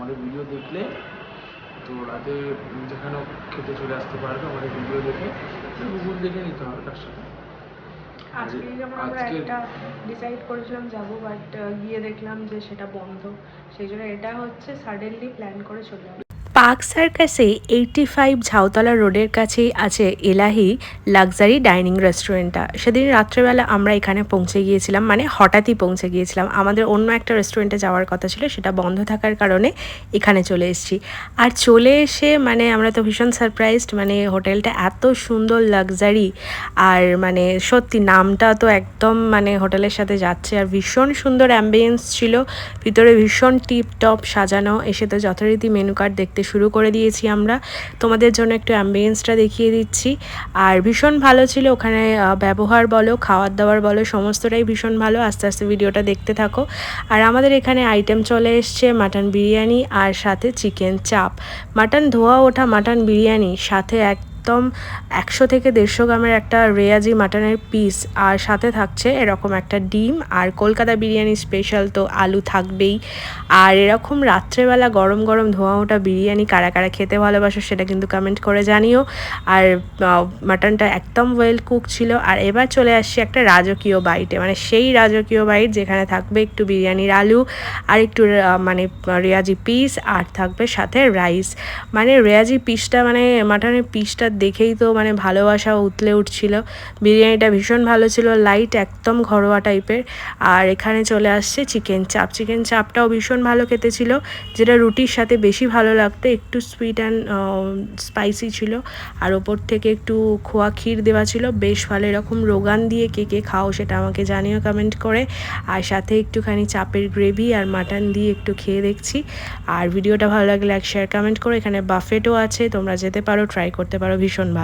আমাদের ভিডিও দেখলে তো রাতে যেখানেও খেতে চলে আসতে পারবে আমাদের ভিডিও দেখে, গুগল দেখে নিতে হবে তার সাথে। আজকে যেমন আমরা একটা ডিসাইড করেছিলাম যাবো, বাট গিয়ে দেখলাম যে সেটা বন্ধ, সেই জন্য এটা হচ্ছে সাডেনলি প্ল্যান করে চলে আসে। পার্ক সার্কাসে 85 ঝাউতলা রোডের কাছেই আছে এলাহি লাক্সারি ডাইনিং রেস্টুরেন্টটা। সেদিন রাত্রেবেলা আমরা এখানে পৌঁছে গিয়েছিলাম, মানে হঠাৎই পৌঁছে গিয়েছিলাম। আমাদের অন্য একটা রেস্টুরেন্টে যাওয়ার কথা ছিল, সেটা বন্ধ থাকার কারণে এখানে চলে এসেছি। আর চলে এসে মানে আমরা তো ভীষণ সারপ্রাইজড, মানে হোটেলটা এত সুন্দর লাক্সারি, আর মানে সত্যি নামটা তো একদম মানে হোটেলের সাথে যাচ্ছে। আর ভীষণ সুন্দর অ্যাম্বিয়েন্স ছিল, ভিতরে ভীষণ টিপ টপ সাজানো। এসে তো যথারীতি মেনু কার্ড দেখতে শুরু করে দিয়েছি আমরা, তোমাদের জন্য একটু অ্যাম্বিয়েন্সটা দেখিয়ে দিচ্ছি। আর ভীষণ ভালো ছিল ওখানে, ব্যবহার বলো খাওয়ার দাওয়ার বলো সমস্তটাই ভীষণ ভালো। আস্তে আস্তে ভিডিওটা দেখতে থাকো। আর আমাদের এখানে আইটেম চলে এসছে মাটন বিরিয়ানি আর সাথে চিকেন চাপ, মাটন ধোয়া ওঠা মাটন বিরিয়ানি, সাথে একদম 100 থেকে 150 গ্রামের একটা রেয়াজি মাটনের পিস, আর সাথে থাকছে এরকম একটা ডিম। আর কলকাতা বিরিয়ানি স্পেশাল তো আলু থাকবেই। আর এরকম রাত্রেবেলা গরম গরম ধোঁয়া ওঠা বিরিয়ানি কারা কারা খেতে ভালোবাসো সেটা কিন্তু কমেন্ট করে জানিও। আর মাটনটা একদম ওয়েল কুক ছিল। আর এবার চলে আসছি একটা রাজকীয় বাইটে, মানে সেই রাজকীয় বাইট যেখানে থাকবে একটু বিরিয়ানির আলু আর একটু মানে রেয়াজি পিস, আর থাকবে সাথে রাইস। মানে রেয়াজি পিসটা মানে মাটনের পিসটা দেখেই তো মানে ভালোবাসা উতলে উঠছিল। বিরিয়ানিটা ভীষণ ভালো ছিল, লাইট একদম ঘরোয়া টাইপের। আর এখানে চলে আসছে চিকেন চাপ, চিকেন চাপটাও ভীষণ ভালো খেতে ছিল, যেটা রুটির সাথে বেশি ভালো লাগতো। একটু সুইট অ্যান্ড স্পাইসি ছিল, আর ওপর থেকে একটু খোয়া ক্ষীর দেওয়া ছিল, বেশ ভালো। এরকম রোগান দিয়ে কে কে খাও সেটা আমাকে জানিও কমেন্ট করে। আর সাথে একটুখানি চাপের গ্রেভি আর মাটন দিয়ে একটু খেয়ে দেখছি। আর ভিডিওটা ভালো লাগলে লাইক শেয়ার কমেন্ট করো। এখানে বাফেটও আছে, তোমরা যেতে পারো, ট্রাই করতে পারো, ভীষণ ভালো।